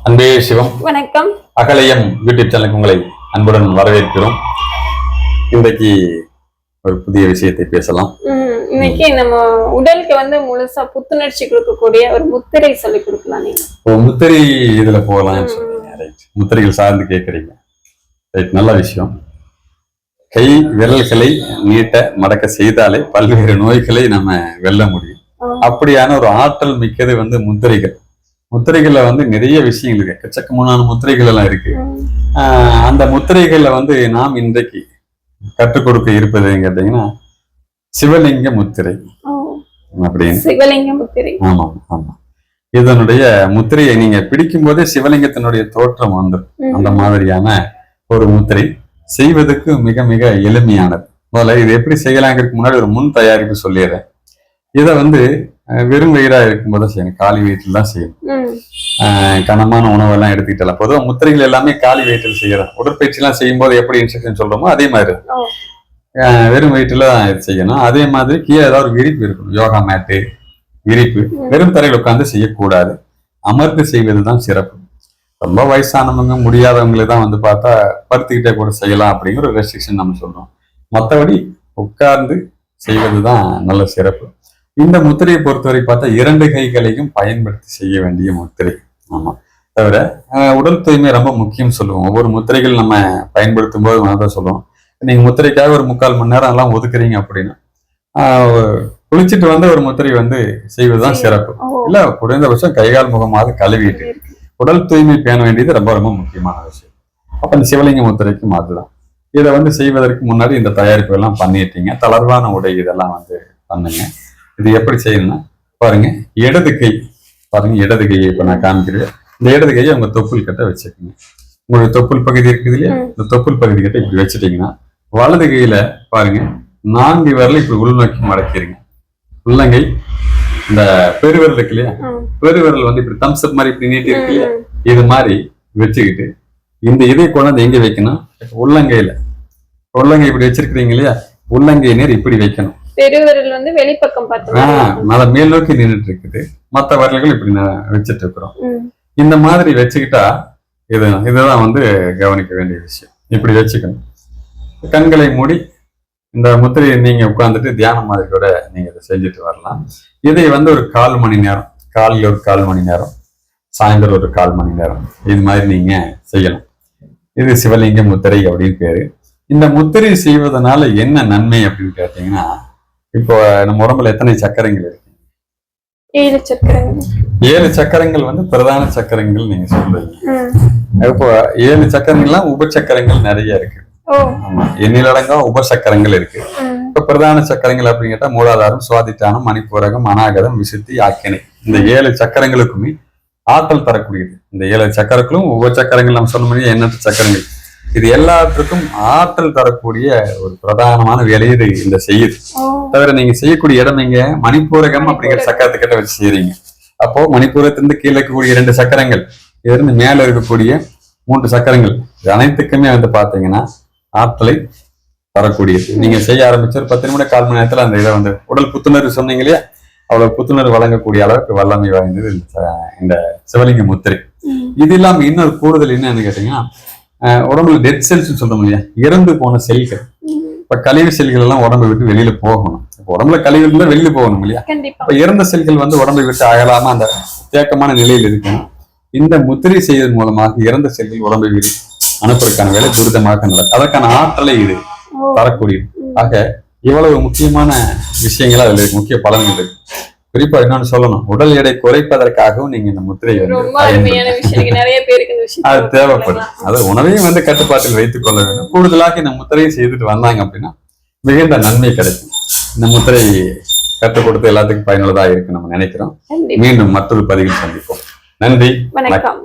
அன்பே சிவம். வணக்கம். அகலயம் யூடியூப் சேனலுக்கு உங்களை அன்புடன் வரவேற்கிறோம். இன்றைக்கு ஒரு புதிய விஷயத்தை பேசலாம். இன்னைக்கு நம்ம உடலுக்கு முழுசா புத்துணர்ச்சி கொடுக்கக்கூடிய ஒரு முத்திரை சொல்லி கொடுக்கலாம். நீங்க முத்திரை இதுல போகலாம்னு சொல்றீங்க. ரைட், முத்திரைகள் சார்ந்து கேட்கறீங்க. ரைட், நல்ல விஷயம். கை விரல்களை நீட்ட மடக்க செய்தாலே பல்வேறு நோய்களை நம்ம வெல்ல முடியும். அப்படியான ஒரு ஆற்றல் மிக்கது முத்திரைகள். முத்திரைகள்ல நிறைய விஷயங்கள் இருக்கு, எக்கச்சக்கமான முத்திரைகள் எல்லாம் இருக்கு. அந்த முத்திரைகள்ல நாம் இன்றைக்கு கற்றுக் கொடுக்க இருப்பதுன்னு கேட்டீங்கன்னா சிவலிங்க முத்திரை அப்படின்னு. சிவலிங்க முத்திரை. ஆமா ஆமா, இதனுடைய முத்திரையை நீங்க பிடிக்கும் போதே சிவலிங்கத்தினுடைய தோற்றம் வந்துடும். அந்த மாதிரியான ஒரு முத்திரை செய்வதற்கு மிக மிக எளிமையானது. முதல்ல இது எப்படி செய்யலாங்கிறதுக்கு முன்னாடி ஒரு முன் தயாரிப்பு சொல்லிடுறேன். இதை வெறும் வயிறா இருக்கும்போது செய்யணும், காலி வயிற்றில் தான் செய்யணும். கனமான உணவெல்லாம் எடுத்துக்கிட்டலாம். பொதுவாக முத்திரைகள் எல்லாமே காலி வயிற்றில் செய்யறோம். உடற்பயிற்சி எல்லாம் செய்யும் போது எப்படி இன்ஸ்ட்ரக்ஷன் சொல்றோமோ அதே மாதிரி வெறும் வயிற்றுல தான் இது செய்யணும். அதே மாதிரி கீழே ஏதாவது ஒரு விரிப்பு இருக்கணும், யோகா மேட்டு விரிப்பு. வெறும் தரையில் உட்காந்து செய்யக்கூடாது, அமர்ந்து செய்வதுதான் சிறப்பு. ரொம்ப வயசானவங்க முடியாதவங்களை தான் பார்த்தா படுத்துக்கிட்டே கூட செய்யலாம் அப்படிங்கிற ஒரு ரெஸ்ட்ரிக்ஷன் நம்ம சொல்றோம். மற்றபடி உட்கார்ந்து செய்வதுதான் நல்ல சிறப்பு. இந்த முத்திரையை பொறுத்தவரை பார்த்தா 2 கைகளையும் பயன்படுத்தி செய்ய வேண்டிய முத்திரை. ஆமா, தவிர உடல் தூய்மை ரொம்ப முக்கியம் சொல்லுவோம். ஒவ்வொரு முத்திரைகள் நம்ம பயன்படுத்தும் போது தான் சொல்லுவோம். நீங்க முத்திரைக்காக ஒரு 3/4 மணி நேரம் எல்லாம் ஒதுக்குறீங்க அப்படின்னா குளிச்சுட்டு ஒரு முத்திரை செய்வதுதான் சிறப்பு. இல்ல குறைந்தபட்சம் கைகால் முகமாவது கழுவிட்டு உடல் தூய்மை பேண வேண்டியது ரொம்ப ரொம்ப முக்கியமான விஷயம். அப்ப இந்த சிவலிங்க முத்திரைக்கு மாத்துதான். இதை செய்வதற்கு முன்னாடி இந்த தயாரிப்பு எல்லாம் பண்ணிட்டீங்க. தளர்வான உடை இதெல்லாம் பண்ணுங்க. இது எப்படி செய்யணும்னா பாருங்க, இடது கை பாருங்க, இடது கையை இப்ப நான் காமிக்கிறேன். இந்த இடது கையை உங்க தொப்புள் கிட்ட வச்சுக்கோங்க. உங்களுடைய தொப்புள் பகுதி இருக்குது இல்லையா, இந்த தொப்புள் பகுதி கிட்ட இப்படி வச்சுட்டீங்கன்னா வலது கையில பாருங்க 4 விரலை இப்படி உள்நோக்கி மடக்கிருங்க. உள்ளங்கை இந்த பெருவிரல் இருக்கு இல்லையா, பெருவிரல் இப்படி தம்ஸ் அப் மாதிரி இப்படி நீட்டி இருக்கு இல்லையா, இது மாதிரி வச்சுக்கிட்டு இந்த இதை கொண்டாந்து எங்க வைக்கணும், உள்ளங்கையில. உள்ளங்கை இப்படி வச்சிருக்கிறீங்க இல்லையா, உள்ளங்கை நேர் இப்படி வைக்கணும். பெருவிரல் வெளிப்பக்கம் பார்த்தா மேல் நோக்கி நின்றுட்டு இருக்குது. மற்ற விரல்கள் இப்படி வச்சுட்டு இருக்கிறோம். இந்த மாதிரி வச்சுக்கிட்டா இதுதான் கவனிக்க வேண்டிய விஷயம். இப்படி வச்சுக்கணும். கண்களை மூடி இந்த முத்திரையை நீங்க உட்கார்ந்துட்டு தியானம் மாதிரி கூட நீங்க இதை செஞ்சுட்டு வரலாம். இதை ஒரு 1/4 மணி நேரம், காலையில் ஒரு 1/4 மணி நேரம், சாயந்தரம் ஒரு 1/4 மணி நேரம் இது மாதிரி நீங்க செய்யலாம். இது சிவலிங்க முத்திரை அப்படின்னு பேரு. இந்த முத்திரை செய்வதனால என்ன நன்மை அப்படின்னு கேட்டீங்கன்னா, இப்போ நம்ம உடம்புல எத்தனை சக்கரங்கள் இருக்கு? 7 சக்கரங்கள். 7 சக்கரங்கள் பிரதான சக்கரங்கள் நீங்க சொல்றீங்க. இப்போ 7 சக்கரங்கள்லாம் உபசக்கரங்கள் நிறைய இருக்கு. ஆமா, எண்ணிலடங்கா உபசக்கரங்கள் இருக்கு. இப்ப பிரதான சக்கரங்கள் அப்படின்னு கேட்டா மூலாதாரம், சுவாதிஷ்டானம், மணிப்பூரகம், அநாகதம், விசுத்தி, ஆக்கினை. இந்த 7 சக்கரங்களுக்குமே ஆற்றல் தரக்கூடியது. இந்த 7 சக்கரங்களும் உபசக்கரங்கள் நம்ம சொல்ல முடியும், எண்ணற்ற சக்கரங்கள். இது எல்லாத்துக்கும் ஆற்றல் தரக்கூடிய ஒரு பிரதானமான வேலையை இந்த செய்யுது. தவிர நீங்க செய்யக்கூடிய இடம் எங்க, மணிப்பூரகம் அப்படிங்கிற சக்கரத்துக்கிட்ட வச்சு செய்யறீங்க. அப்போ மணிப்பூரத்திலிருந்து கீழே இருக்கக்கூடிய 2 சக்கரங்கள், இதுல இருந்து மேல இருக்கக்கூடிய 3 சக்கரங்கள், இது அனைத்துக்குமே பாத்தீங்கன்னா ஆற்றலை தரக்கூடியது. நீங்க செய்ய ஆரம்பிச்ச ஒரு 10 நிமிடம் 1/4 மணி நேரத்துல அந்த இதை உடல் புத்துணர்வு சொன்னீங்க இல்லையா, அவ்வளவு புத்துணர்வு வழங்கக்கூடிய அளவுக்கு வல்லமை வாய்ந்தது இந்த சிவலிங்க முத்திரை. இது இல்லாம இன்னொரு கூடுதல் என்னன்னு கேட்டீங்கன்னா, உடம்புல டெட் செல்ஸ் சொல்றோம் இல்லையா, இறந்து போன செல்கள். இப்ப கழிவு செல்கள் எல்லாம் உடம்பை விட்டு வெளியில போகணும். இப்ப உடம்புல கழிவுகள் தான் வெளியில போகணும் இல்லையா. இப்ப இறந்த செல்கள் உடம்பை விட்டு அகலாம அந்த தேக்கமான நிலையில் இருக்கணும். இந்த முத்திரை செய்வதன் மூலமாக இறந்த செல்கள் உடம்பை விட்டு அனுப்புறதுக்கான வேலை துரிதமாக நடக்கும். அதற்கான ஆற்றலை இது தரக்கூடியது. ஆக இவ்வளவு முக்கியமான விஷயங்கள் அதுல முக்கிய பலன்கள் இருக்கு. குறிப்பா என்னன்னு சொல்லணும், உடல் எடை குறைப்பதற்காகவும் நீங்க இந்த முத்திரை அது தேவைப்படும். அது உணவையும் கட்டுப்பாட்டில் வைத்துக் கொள்ள வேண்டும். கூடுதலாக இந்த முத்திரையை செய்துட்டு வந்தாங்க அப்படின்னா மிகுந்த நன்மை கிடைக்கும். இந்த முத்திரை கற்றுக் கொடுத்து எல்லாத்துக்கும் பயனுள்ளதா இருக்கு நம்ம நினைக்கிறோம். மீண்டும் மற்றொரு பதிவில் சந்திப்போம். நன்றி, வணக்கம்.